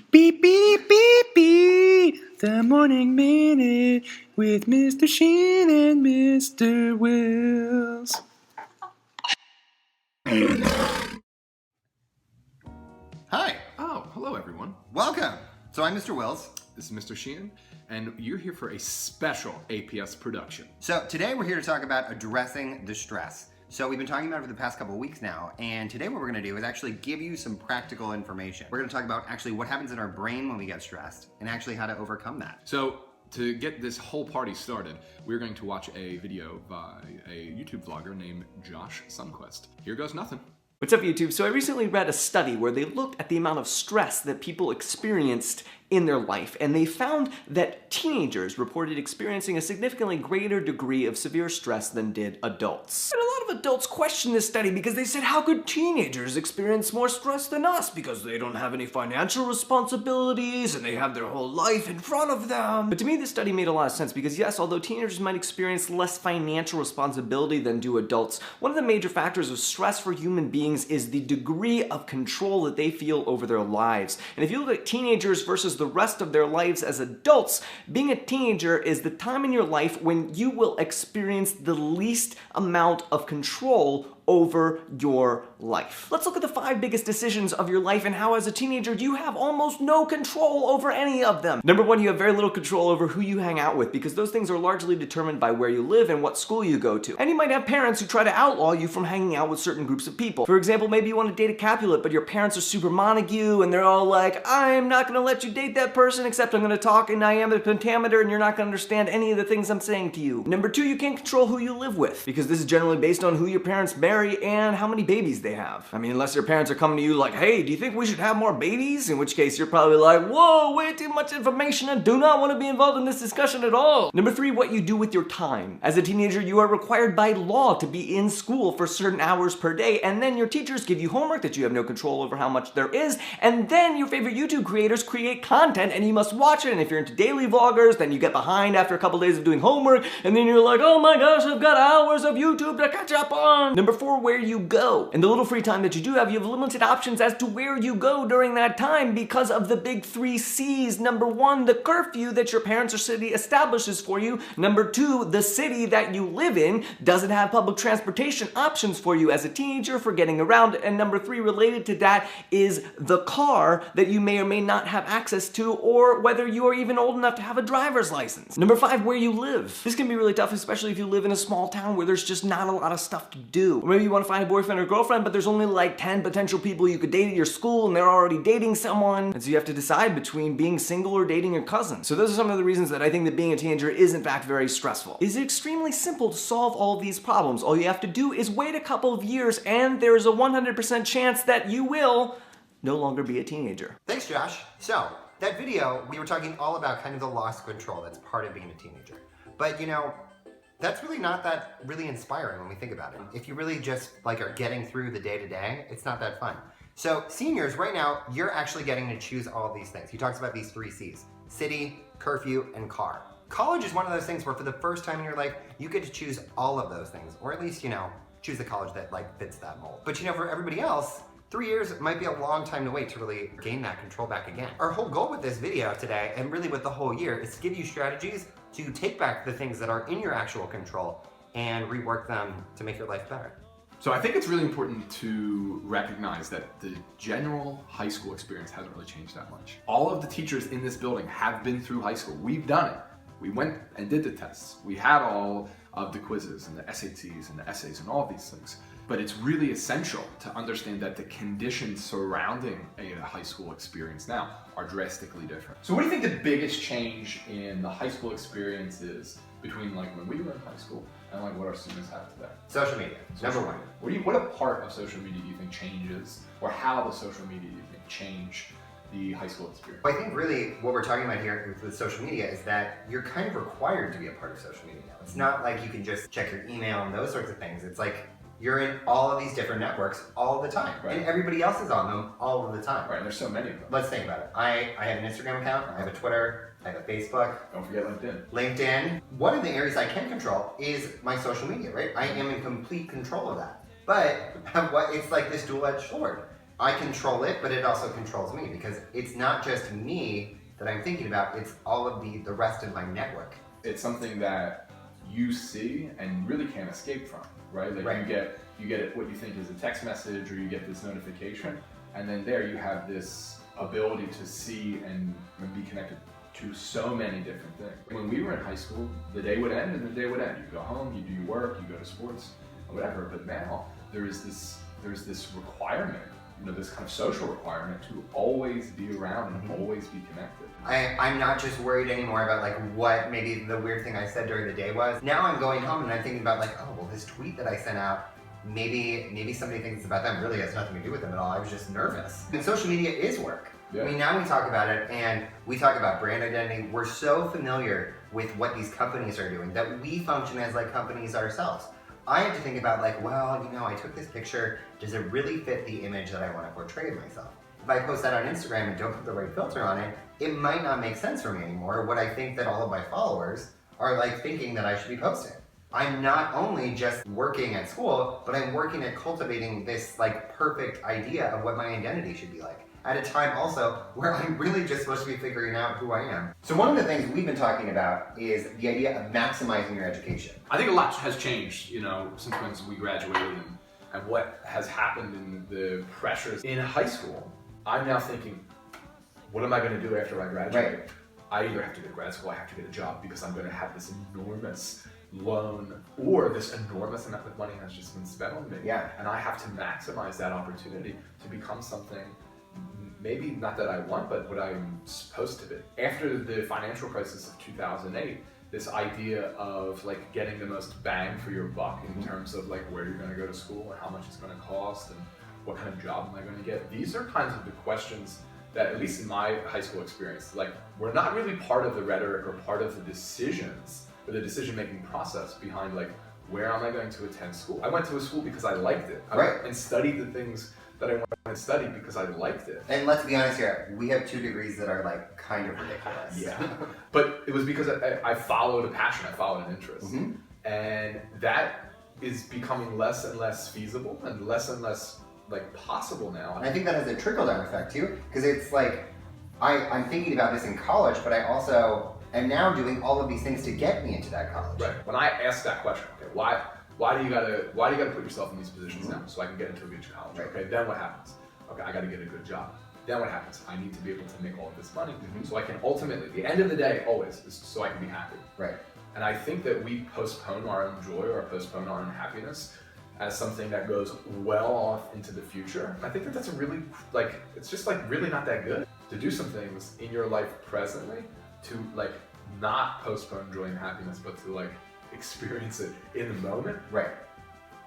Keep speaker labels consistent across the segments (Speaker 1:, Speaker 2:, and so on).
Speaker 1: Beep, beep, beep, beep. The Morning Minute with Mr. Sheen and Mr. Wills.
Speaker 2: Hi,
Speaker 3: Oh, hello everyone.
Speaker 2: welcome. So I'm Mr. Wills.
Speaker 3: This is Mr. Sheehan, and you're here for a special APS production.
Speaker 2: So today we're here to talk about addressing the stress. So we've been talking about it for the past couple of weeks now, and today what we're going to do is actually give you some practical information. We're going to talk about actually what happens in our brain when we get stressed, and actually how to overcome that.
Speaker 3: So, to get this whole party started, we're going to watch a video by a YouTube vlogger named Josh Sunquest. Here goes nothing.
Speaker 4: What's up, YouTube? So I recently read a study where they looked at the amount of stress that people experienced in their life, and they found that teenagers reported experiencing a significantly greater degree of severe stress than did adults. And a lot of adults questioned this study because they said, how could teenagers experience more stress than us? Because they don't have any financial responsibilities and they have their whole life in front of them. But to me, this study made a lot of sense because yes, although teenagers might experience less financial responsibility than do adults, one of the major factors of stress for human beings is the degree of control that they feel over their lives. And if you look at teenagers versus the rest of their lives as adults, being a teenager is the time in your life when you will experience the least amount of control over your life. Let's look at the 5 biggest decisions of your life and how as a teenager you have almost no control over any of them. Number 1, you have very little control over who you hang out with because those things are largely determined by where you live and what school you go to. And you might have parents who try to outlaw you from hanging out with certain groups of people. For example, maybe you want to date a Capulet, but your parents are super Montague and they're all like, I'm not going to let you date that person except I'm going to talk in iambic pentameter and you're not going to understand any of the things I'm saying to you. Number 2, you can't control who you live with because this is generally based on who your parents marry and how many babies they have. I mean, unless your parents are coming to you like, hey, do you think we should have more babies? In which case you're probably like, whoa, way too much information and do not want to be involved in this discussion at all. Number 3, what you do with your time. As a teenager, you are required by law to be in school for certain hours per day, and then your teachers give you homework that you have no control over how much there is, and then your favorite YouTube creators create content and you must watch it, and if you're into daily vloggers, then you get behind after a couple days of doing homework, and then you're like, oh my gosh, I've got hours of YouTube to catch up on. Number 4, where you go. And the little free time that you do have, you have limited options as to where you go during that time because of the big 3 C's. Number 1, the curfew that your parents or city establishes for you. Number 2, the city that you live in doesn't have public transportation options for you as a teenager for getting around. And number 3, related to that, is the car that you may or may not have access to, or whether you are even old enough to have a driver's license. Number 5, where you live. This can be really tough, especially if you live in a small town where there's just not a lot of stuff to do. Or maybe you want to find a boyfriend or girlfriend, but there's only like 10 potential people you could date at your school and they're already dating someone. And so you have to decide between being single or dating your cousin. So those are some of the reasons that I think that being a teenager is in fact very stressful. It is extremely simple to solve all of these problems. All you have to do is wait a couple of years and there is a 100% chance that you will no longer be a teenager.
Speaker 2: Thanks, Josh. So that video, we were talking all about kind of the loss of control that's part of being a teenager. But you know, that's really not that really inspiring when we think about it. If you really just like are getting through the day-to-day, it's not that fun. So seniors, right now, you're actually getting to choose all of these things. He talks about these 3 C's: city, curfew, and car. College is one of those things where for the first time in your life, you get to choose all of those things, or at least, you know, choose the college that like fits that mold. But you know, for everybody else, 3 years might be a long time to wait to really gain that control back again. Our whole goal with this video today, and really with the whole year, is to give you strategies to take back the things that are in your actual control and rework them to make your life better.
Speaker 3: So I think it's really important to recognize that the general high school experience hasn't really changed that much. All of the teachers in this building have been through high school. We've done it. We went and did the tests. We had all of the quizzes and the SATs and the essays and all of these things. But it's really essential to understand that the conditions surrounding a high school experience now are drastically different. So what do you think the biggest change in the high school experience is between like when we were in high school and like what our students have today?
Speaker 2: Social media, number 1.
Speaker 3: What a part of social media do you think changes, or how the social media do you think change the high school experience?
Speaker 2: I think really what we're talking about here with social media is that you're kind of required to be a part of social media now. It's not like you can just check your email and those sorts of things. It's like you're in all of these different networks all the time. Right. And everybody else is on them all of the time.
Speaker 3: Right, and there's so many of them.
Speaker 2: Let's think about it. I have an Instagram account, I have a Twitter, I have a Facebook.
Speaker 3: Don't forget LinkedIn.
Speaker 2: LinkedIn. One of the areas I can control is my social media, right? I am in complete control of that. But it's like this dual-edged sword. I control it, but it also controls me, because it's not just me that I'm thinking about, it's all of the rest of my network.
Speaker 3: It's something that you see and really can't escape from, right? Like
Speaker 2: Right.
Speaker 3: you get it, what you think is a text message, or you get this notification, and then there you have this ability to see and be connected to so many different things. When we were in high school, the day would end and the day would end. You go home, you do your work, you go to sports, or whatever. But now there's this requirement, this kind of social requirement to always be around and always be connected.
Speaker 2: I'm not just worried anymore about like what maybe the weird thing I said during the day was. Now I'm going home and I'm thinking about like, oh, well, this tweet that I sent out, maybe somebody thinks it's about them. Really has nothing to do with them at all. I was just nervous. And social media is work.
Speaker 3: Yeah.
Speaker 2: I mean, now we talk about it and we talk about brand identity. We're so familiar with what these companies are doing that we function as like companies ourselves. I have to think about like, well, I took this picture. Does it really fit the image that I want to portray of myself? If I post that on Instagram and don't put the right filter on it, it might not make sense for me anymore. What I think that all of my followers are like thinking that I should be posting. I'm not only just working at school, but I'm working at cultivating this like perfect idea of what my identity should be like. At a time also where I'm really just supposed to be figuring out who I am. So one of the things we've been talking about is the idea of maximizing your education.
Speaker 3: I think a lot has changed, since when we graduated and what has happened in the pressures in high school. I'm now thinking, what am I going to do after I graduate?
Speaker 2: Right.
Speaker 3: I either have to go to grad school, I have to get a job, because I'm going to have this enormous loan, or this enormous amount of money has just been spent on me.
Speaker 2: Yeah.
Speaker 3: And I have to maximize that opportunity to become something, maybe not that I want, but what I'm supposed to be. After the financial crisis of 2008, this idea of like getting the most bang for your buck in terms of like where you're going to go to school and how much it's going to cost and what kind of job am I going to get? These are kinds of the questions that, at least in my high school experience, like were not really part of the rhetoric or part of the decisions or the decision-making process behind like, where am I going to attend school? I went to a school because I liked it. I went and studied the things that I wanted to study because I liked it.
Speaker 2: And let's be honest here, we have 2 degrees that are like kind of ridiculous.
Speaker 3: Yeah, but it was because I followed a passion, I followed an interest. And that is becoming less and less feasible and less like possible now.
Speaker 2: And I think that has a trickle-down effect too, because it's like, I'm thinking about this in college, but I also am now doing all of these things to get me into that college.
Speaker 3: Right. When I asked that question, okay, why do you gotta put yourself in these positions now so I can get into a good college?
Speaker 2: Right.
Speaker 3: Okay, then what happens? Okay, I gotta get a good job. Then what happens? I need to be able to make all of this money so I can ultimately, the end of the day always is so I can be happy.
Speaker 2: Right.
Speaker 3: And I think that we postpone our own joy or postpone our own happiness as something that goes well off into the future. I think that that's a really, like, it's just like really not that good. To do some things in your life presently to like not postpone joy and happiness, but to like experience it in the moment.
Speaker 2: Right.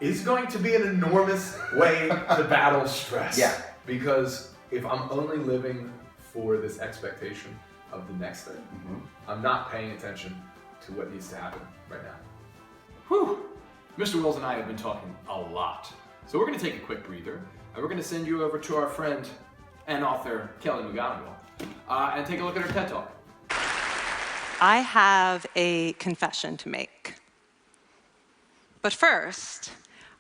Speaker 3: Is going to be an enormous way to battle stress.
Speaker 2: Yeah.
Speaker 3: Because if I'm only living for this expectation of the next thing, I'm not paying attention to what needs to happen right now.
Speaker 5: Whew. Mr. Wills and I have been talking a lot. So we're going to take a quick breather, and we're going to send you over to our friend and author, Kelly McGonigal, and take a look at her TED Talk.
Speaker 6: I have a confession to make. But first,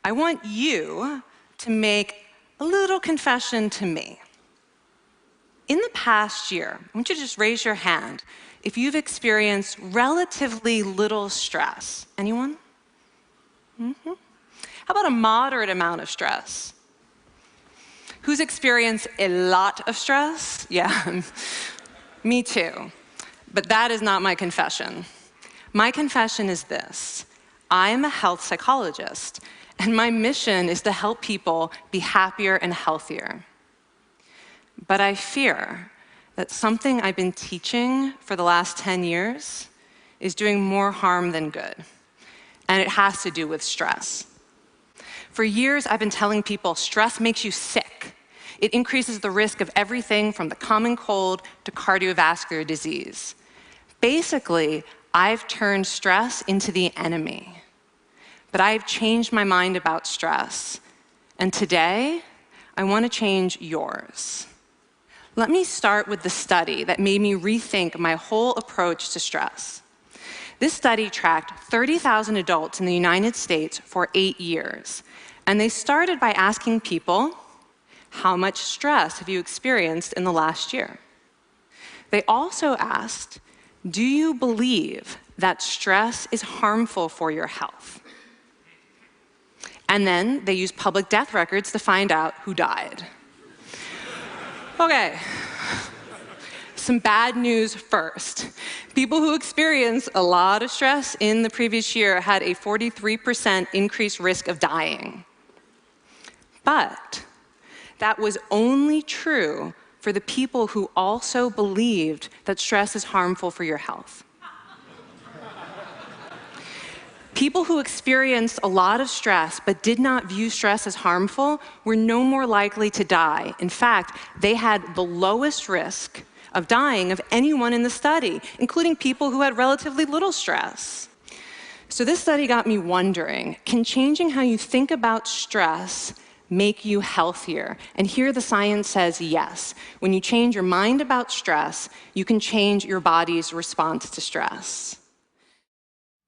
Speaker 6: I want you to make a little confession to me. In the past year, I want you to just raise your hand if you've experienced relatively little stress. Anyone? How about a moderate amount of stress? Who's experienced a lot of stress? Yeah, me too. But that is not my confession. My confession is this. I am a health psychologist, and my mission is to help people be happier and healthier. But I fear that something I've been teaching for the last 10 years is doing more harm than good. And it has to do with stress. For years, I've been telling people stress makes you sick. It increases the risk of everything from the common cold to cardiovascular disease. Basically, I've turned stress into the enemy. But I've changed my mind about stress. And today, I want to change yours. Let me start with the study that made me rethink my whole approach to stress. This study tracked 30,000 adults in the United States for 8 years. And they started by asking people, how much stress have you experienced in the last year? They also asked, do you believe that stress is harmful for your health? And then they used public death records to find out who died. Okay, some bad news first. People who experienced a lot of stress in the previous year had a 43% increased risk of dying. But that was only true for the people who also believed that stress is harmful for your health. People who experienced a lot of stress but did not view stress as harmful were no more likely to die. In fact, they had the lowest risk of dying of anyone in the study, including people who had relatively little stress. So this study got me wondering, can changing how you think about stress make you healthier? And here the science says yes. When you change your mind about stress, you can change your body's response to stress.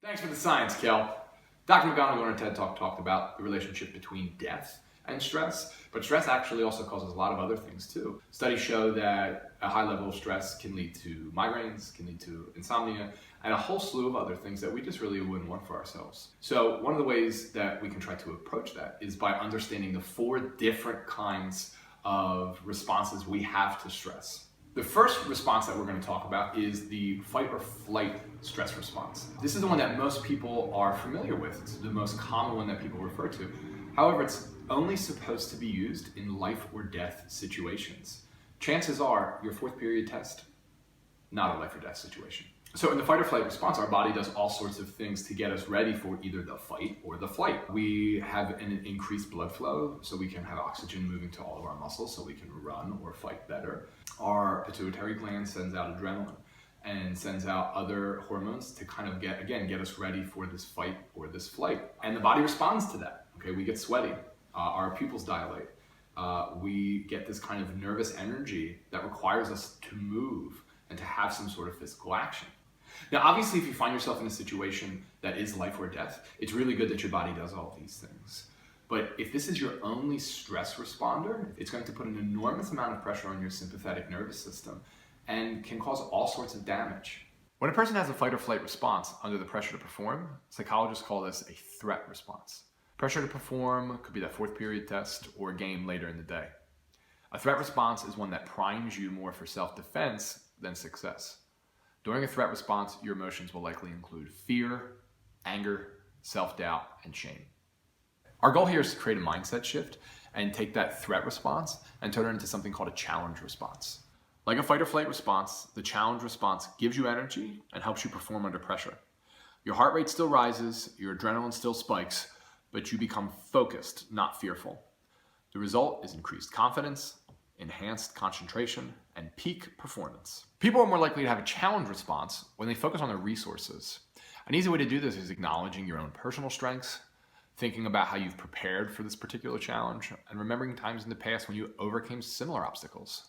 Speaker 5: Thanks for the science, Kel. Dr. McGonigal in her TED Talk talked about the relationship between death and stress, but stress actually also causes a lot of other things too. Studies show that a high level of stress can lead to migraines, can lead to insomnia, and a whole slew of other things that we just really wouldn't want for ourselves. So one of the ways that we can try to approach that is by understanding the 4 different kinds of responses we have to stress. The first response that we're going to talk about is the fight or flight stress response. This is the one that most people are familiar with. It's the most common one that people refer to. However, it's only supposed to be used in life or death situations. Chances are your 4th period test, not a life or death situation. So in the fight or flight response, our body does all sorts of things to get us ready for either the fight or the flight. We have an increased blood flow, so we can have oxygen moving to all of our muscles so we can run or fight better. Our pituitary gland sends out adrenaline and sends out other hormones to kind of get us ready for this fight or this flight. And the body responds to that. Okay, we get sweaty, our pupils dilate. We get this kind of nervous energy that requires us to move and to have some sort of physical action. Now, obviously, if you find yourself in a situation that is life or death, it's really good that your body does all these things. But if this is your only stress responder, it's going to put an enormous amount of pressure on your sympathetic nervous system and can cause all sorts of damage. When a person has a fight or flight response under the pressure to perform, psychologists call this a threat response. Pressure to perform could be that 4th period test or a game later in the day. A threat response is one that primes you more for self-defense than success. During a threat response, your emotions will likely include fear, anger, self-doubt, and shame. Our goal here is to create a mindset shift and take that threat response and turn it into something called a challenge response. Like a fight or flight response, the challenge response gives you energy and helps you perform under pressure. Your heart rate still rises, your adrenaline still spikes, but you become focused, not fearful. The result is increased confidence, enhanced concentration, and peak performance. People are more likely to have a challenge response when they focus on their resources. An easy way to do this is acknowledging your own personal strengths, thinking about how you've prepared for this particular challenge, and remembering times in the past when you overcame similar obstacles.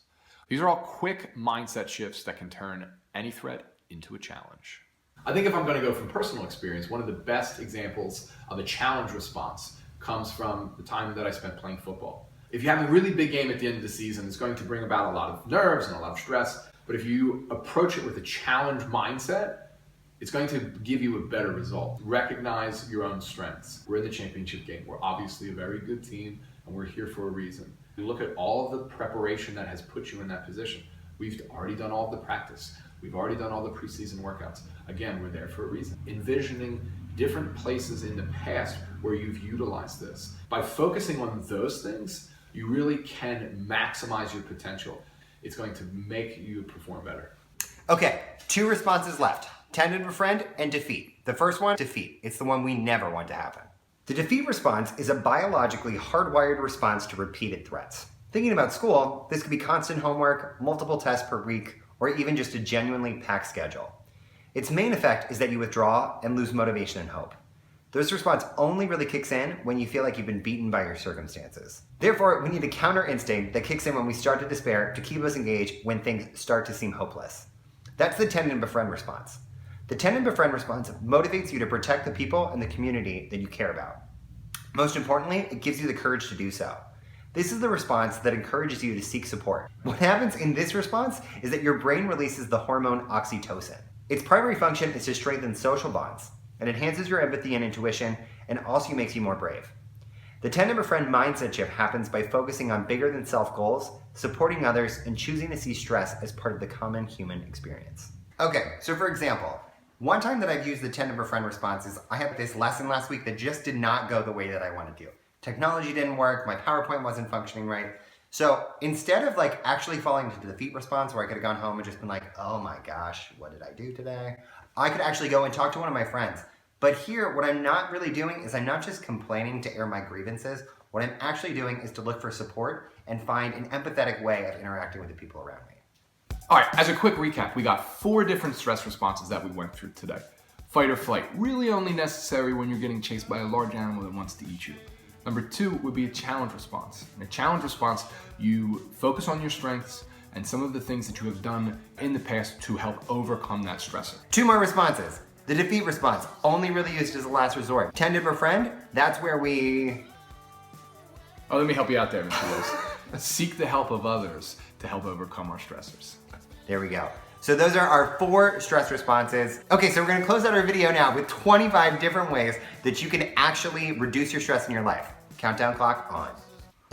Speaker 5: These are all quick mindset shifts that can turn any threat into a challenge. I think if I'm going to go from personal experience, one of the best examples of a challenge response comes from the time that I spent playing football. If you have a really big game at the end of the season, it's going to bring about a lot of nerves and a lot of stress. But if you approach it with a challenge mindset, it's going to give you a better result. Recognize your own strengths. We're in the championship game. We're obviously a very good team, and we're here for a reason. You look at all of the preparation that has put you in that position. We've already done all of the practice. We've already done all the preseason workouts. Again, we're there for a reason. Envisioning different places in the past where you've utilized this. By focusing on those things, you really can maximize your potential. It's going to make you perform better.
Speaker 2: Okay, 2 responses left. Tend and befriend and defeat. The first one, defeat. It's the one we never want to happen. The defeat response is a biologically hardwired response to repeated threats. Thinking about school, this could be constant homework, multiple tests per week, or even just a genuinely packed schedule. Its main effect is that you withdraw and lose motivation and hope. This response only really kicks in when you feel like you've been beaten by your circumstances. Therefore, we need a counter instinct that kicks in when we start to despair to keep us engaged when things start to seem hopeless. That's the tend and befriend response. The tend and befriend response motivates you to protect the people and the community that you care about. Most importantly, it gives you the courage to do so. This is the response that encourages you to seek support. What happens in this response is that your brain releases the hormone oxytocin. Its primary function is to strengthen social bonds. It enhances your empathy and intuition, and also makes you more brave. The 10 number friend mindset shift happens by focusing on bigger than self goals, supporting others, and choosing to see stress as part of the common human experience. Okay, so for example, one time that I've used the 10 number friend response is I had this lesson last week that just did not go the way that I wanted to. Technology didn't work, my PowerPoint wasn't functioning right. So instead of like actually falling into the defeat response where I could have gone home and just been like, oh my gosh, what did I do today? I could actually go and talk to one of my friends. But here, what I'm not really doing is I'm not just complaining to air my grievances. What I'm actually doing is to look for support and find an empathetic way of interacting with the people around me.
Speaker 5: All right, as a quick recap, we got 4 different stress responses that we went through today. Fight or flight, really only necessary when you're getting chased by a large animal that wants to eat you. Number 2 would be a challenge response. In a challenge response, you focus on your strengths and some of the things that you have done in the past to help overcome that stressor.
Speaker 2: 2 more responses. The defeat response, only really used as a last resort. 10 number friend, that's where we...
Speaker 5: Oh, let me help you out there, Mr. Lewis. Seek the help of others to help overcome our stressors.
Speaker 2: There we go. So those are our 4 stress responses. Okay, so we're gonna close out our video now with 25 different ways that you can actually reduce your stress in your life. Countdown clock on.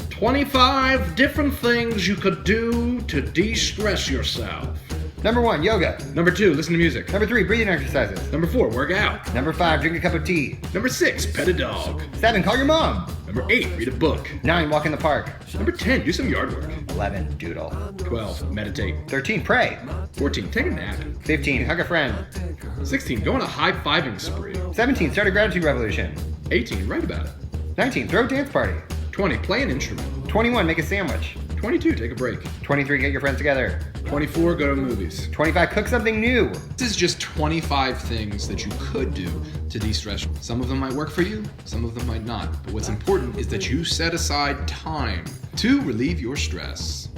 Speaker 7: 25 different things you could do to de-stress yourself.
Speaker 2: Number 1, yoga.
Speaker 7: Number 2, listen to music.
Speaker 2: Number 3, breathing exercises.
Speaker 7: Number 4, work out.
Speaker 2: Number 5, drink a cup of tea.
Speaker 7: Number 6, pet a dog.
Speaker 2: 7, call your mom.
Speaker 7: Number 8, read a book.
Speaker 2: 9, walk in the park.
Speaker 7: Number 10, do some yard work.
Speaker 2: 11, doodle.
Speaker 7: 12, meditate.
Speaker 2: 13, pray.
Speaker 7: 14, take a nap.
Speaker 2: 15, hug a friend.
Speaker 7: 16, go on a high-fiving spree.
Speaker 2: 17, start a gratitude revolution.
Speaker 7: 18, write about it.
Speaker 2: 19, throw a dance party.
Speaker 7: 20, play an instrument.
Speaker 2: 21, make a sandwich.
Speaker 7: 22, take a break.
Speaker 2: 23, get your friends together.
Speaker 7: 24, go to movies.
Speaker 2: 25, cook something new.
Speaker 8: This is just 25 things that you could do to de-stress. Some of them might work for you, some of them might not. But what's important is that you set aside time to relieve your stress.